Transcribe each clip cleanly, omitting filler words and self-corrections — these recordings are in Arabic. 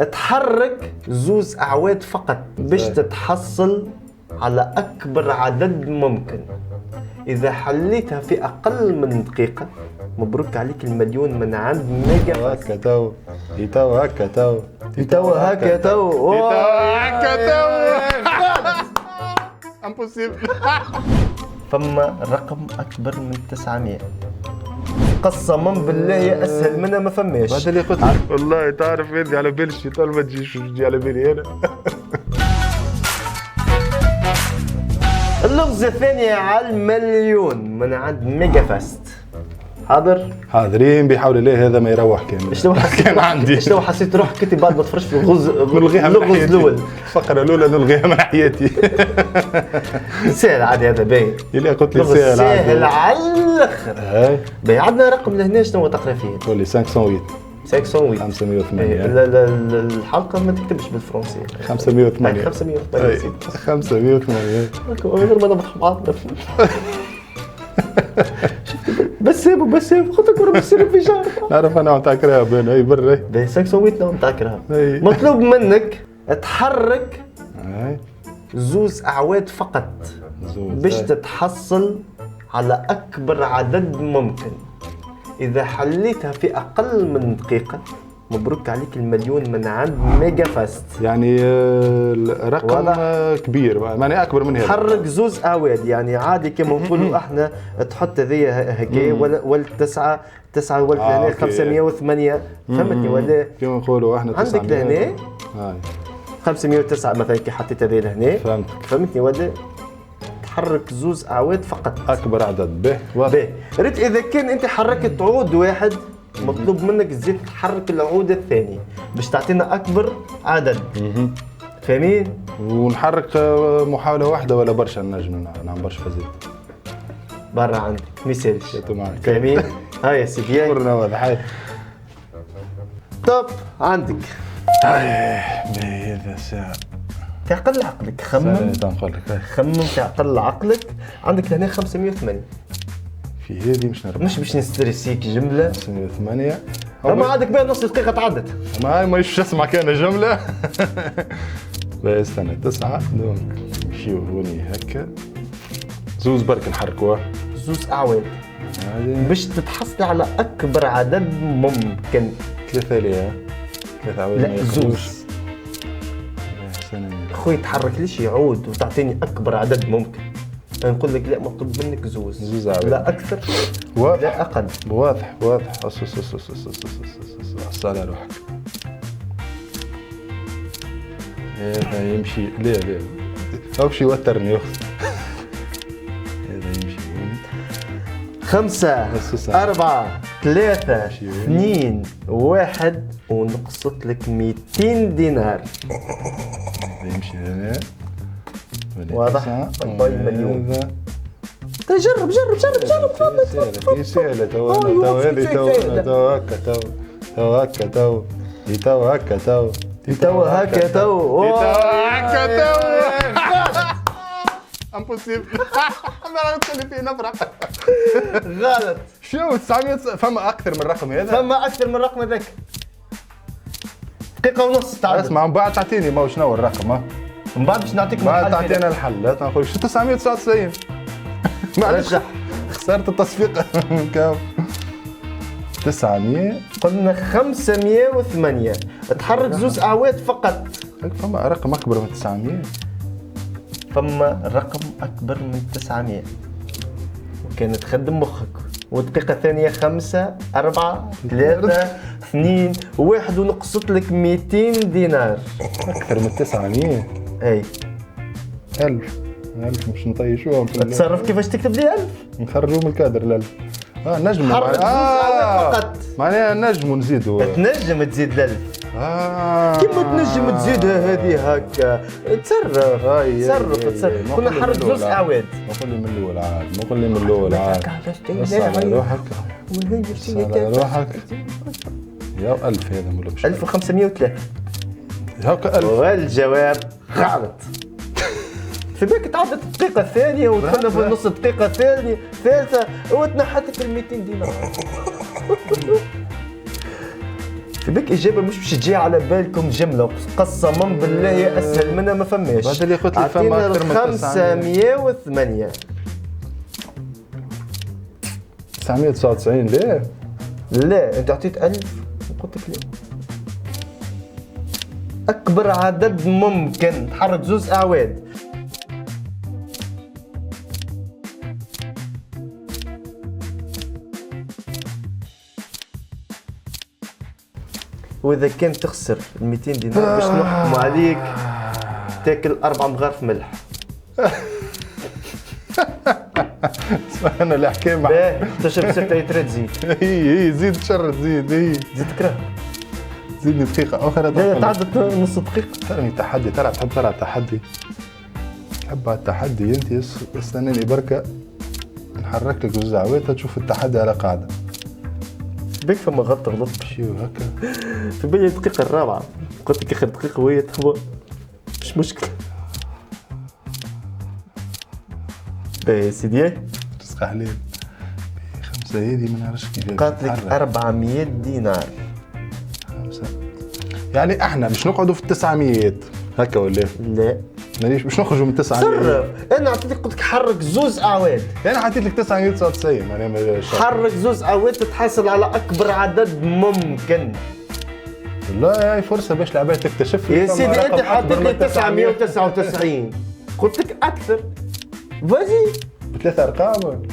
تحرك زوز أعواد فقط باش تتحصل على أكبر عدد ممكن. إذا حليتها في أقل من دقيقة مبروك عليك المليون من عند ميجا فاست. هكا تو يتو هكا تو يتو هكا تو هكا تو امبوسيبل. فما رقم أكبر من 900 قسما بالله أسهل منها ما فماش. هذا اللي قلت والله تعرف هذه على بالي الشيطان ما تجيش تجي على بالي أنا. اللغز الثاني على المليون من عند ميجا فاست. حاضر حاضرين بحول الله هذا ما يروح كامل. شنو حسيت كان عندي شنو حسيت روحك كنت بعد ما تفرش في اللغز نلغيها من حياتي. الأول الفقرة الأولى نلغيها من حياتي. سهل عادي هذا باين. اللي قلت لي لغز سهل عادي. على الآخر. هاي باين عندنا رقم لهنا شنو تقرا فيه؟ قول لي 508 508 508 لا الحلقة ما تكتبش بالفرنسي 508 508 508 غير ما نضحك بعضنا. بسام خذك ورا بسام في شهر. نعرف أنا نتاع كرهب أنا أي برا. ده 508 نوع نتاع كرهب. أي. مطلوب منك تحرك هاي زوز أعواد فقط باش تتحصل على أكبر عدد ممكن. إذا حليتها في أقل من دقيقة مبروك عليك المليون من عند ميجا فاست. يعني رقم كبير معناه أكبر من هذا. تحرك زوز أعواد يعني عادي كما نقولوا احنا تحط هذيا هكا ولا تسعة ولا لهنا 508 فهمتني ولا كما نقولوا احنا 900 عندك لهنا هاي 509 مثلا كي حطيت هذه لهنا فهمتني ولا تحرك زوز أعواد فقط أكبر عدد به باهي. ريت إذا كان أنت حركت عود واحد مطلوب منك تزيد تحرك العود الثاني باش تعطينا أكبر عدد. فاهمين؟ ونحرك محاولة واحدة ولا برشا نجم نعم برشا فزيد برا عندك ميسالش. فاهمين؟ هاي يا سيدي مرنا واضح. طب عندك هذا ساعة تعقل عقلك خمم تعقل عقلك. عندك هنا 508 في هذه مش نربح مش باش نستريسيك جملة 508 اما عندك بين نص دقيقة تعدت. ما هاي مش اسمع كان جملة. بس استنى 9 دونك نمشيو هوني هكا زوز برك نحركوها زوز أعواد باش تتحصل على أكبر عدد ممكن. 3 ليه 3 عواد لا زوز خويا تحرك ليش يعود وتعطيني أكبر عدد ممكن. أنا نقول لك لا مطلوب منك زوز عواد لا أكثر واضح. لا أقل واضح أص على روحك. هذا يمشي ليه أمشي وترني أخت. هذا يمشي 5 4 3 2 1 ونقصت لك 200 دينار. هذا يمشي هنا واضح باي مليون. جرب تفضل سهلة تو هكا امبوسيبل. ما نقول فيه نفرح. غلط. شو 900 فما اكثر من الرقم هذا. فما اكثر من الرقم هذاك. دقيقة ونص تعال. اسمع من بعد تعطيني ما شنو الرقم من بعد باش نعطيك بعد تعطينا الحل. لا تنقول شو 999 رجع خسرت التصفيق. كاو 900 قلنا 508 تحرك زوز أعواد فقط. فما رقم اكبر من 900. فما رقم اكبر من 900 وكانت تخدم مخك. والدقيقة الثانية 5 4 3 2 1 ونقصت لك 200 دينار. أكثر من 900. أي 1000 مش نطيشوهم. تصرف كيفاش تكتب لي 1000 نخرجوه من الكادر ال1000. نجم فقط معناها نجم نزيدوا. تنجم تزيد ل1000 كيما تنجم تزيدها هذه هكا. تصرف كنا حرك زوز أعواد. ما قول لي من الأول عاد ما قول لي من الأول عاد. بس على روحك على روحك. يا 1000 هذا ولا مش 1503 هكا 1000. والجواب غلط. في بالك تعدت الدقيقة الثانية ودخلنا في نص الدقيقة الثالثة وتنحتك ال 200 دينار. بك اجابه مش باش تجي على بالكم جمله قسما بالله اسهل منها ما فماش. بعد اللي قلت لي فما اكثر من 508. 999 لا لا انت عطيت 1000 وقلت لك لا. اكبر عدد ممكن تحرك زوز اعواد. واذا كان تخسر 200 دينار باش نحكم عليك تاكل 4 مغارف ملح. انا الحكايه مع باهي تشرب 6 لترات زيت. هي زيد شرط زيد هي زيت تكره. زيدني دقيقه اخرى. لا تعدت نص دقيقه. تراني تحدي تلعب تحب تلعب تحدي. تحب التحدي انت استناني بركه نحرك لك زوز عوات تشوف التحدي على قاعده. بيك فما غلطت شو هكا في بالي الدقيقة الرابعة قلت لك آخر دقيقة وهي تهبط مش مشكلة. باهي سيدي رزق حلال. 5 هذه ما نعرفش كيفاش قالت لك 400 دينار. 5 يعني احنا باش نقعدوا في 900 هكا ولا لا مانيش باش نخرجوا من 900. صرف انا عطيتك قلت لك حرك زوز اعواد. انا حطيت لك 999 معناها حرك زوز اعواد تتحصل على اكبر عدد ممكن. والله هاي فرصه باش العباد تكتشف يا سيدي انت حطيت لي 999 قلت لك اكثر فازي بثلاث ارقام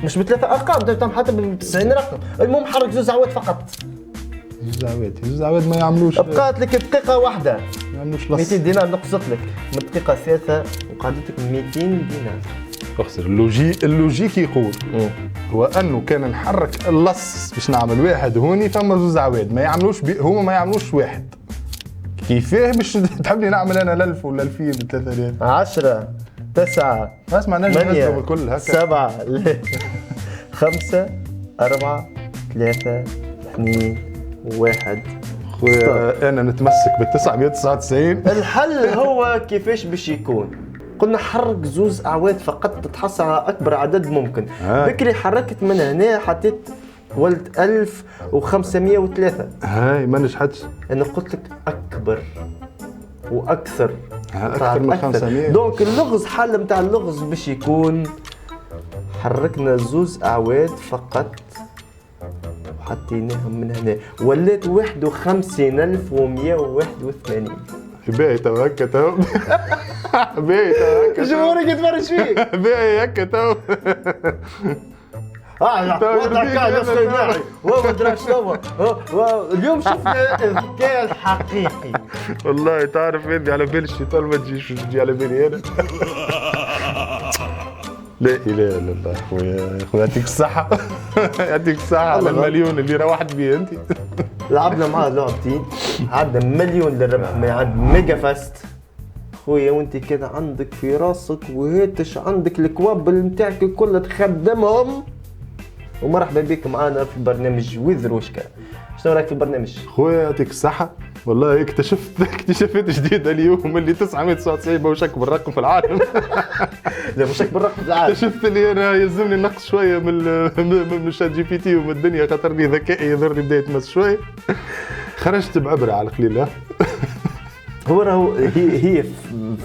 مش بثلاثة ارقام انت حاطط ب 90 رقم. المهم حرك زوز اعواد فقط. زوز عواد ما يعملوش بقات لك دقيقة واحدة ما يعملوش 200 دينار نقصت لك من الدقيقة الثالثة وقعدتك 200 دينار. اخسر اللوجيك يقول هو انه كان نحرك اللص باش نعمل واحد هوني فما زوز عواد ما يعملوش هما ما يعملوش واحد. كيفاه باش تحبني نعمل انا 1000 ولا 2000 3000 10 9 اسمع نجم نهزهم الكل هكا 7 5 4 3 2 1. خويا انا نتمسك بال 999. الحل هو كيفاش باش يكون. قلنا حرك زوز اعواد فقط تتحصل على اكبر عدد ممكن. بكري حركت من هنا حطيت ولد 1503. هاي ما نجحتش. انا قلت لك اكبر واكثر اكثر من 500. دونك اللغز حل نتاع اللغز باش يكون حركنا زوز اعواد فقط وحطيناهم من هنا ولات 51181. باهي تو هكا تو باهي تو هكا جمهورك يتفرج فيك. باهي هكا تو وضع كان نفس الناعي ودراك شنو اليوم شفنا الذكاء الحقيقي. والله تعرف هذه على بالي الشيطان ما تجيش تجي على بالي انا. لا اله الا الله خويا يعطيك الصحة. يعطيك الصحة على المليون اللي روحت بيه انت. لعبنا معاه لعبتين عندنا مليون للربح ما عند ميجا فاست. خويا وانت كده عندك في راسك وهاتش عندك الكوابل نتاعك الكل تخدمهم. ومرحبا بك معنا في برنامج وذروشكا. شنو رايك في البرنامج؟ خويا يعطيك الصحة. والله اكتشفت جديدة اليوم اللي 999 ماهوش اكبر رقم في العالم. لا مش اكبر رقم في العالم. اكتشفت اللي انا يلزمني نقص شوية من شات جي بي تي ومن الدنيا خاطرني ذكائي يضرني بداية تمس شوية. خرجت بعبرة على القليل. هو هي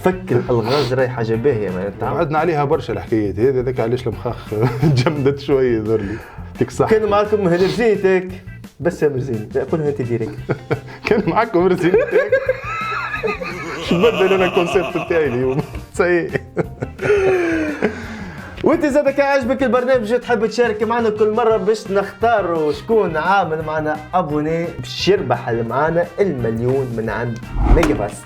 فك الالغاز راهي حاجه باهيه معناتها عدنا عليها برشا الحكايات هذه ذاك علاش المخاخ جمدت شويه يظهر لي. يعطيك الصحة. كان معكم هنرزينتك بس مرزين قولها انت ديريكت. كان معكم رزينتك. بدل انا الكونسيبت بتاعي اليوم صحيح. وانت زادك عجبك البرنامج تحب تشارك معنا كل مره باش نختاروا شكون عامل معنا ابوني باش يربح معنا المليون من عند ميجا فاست.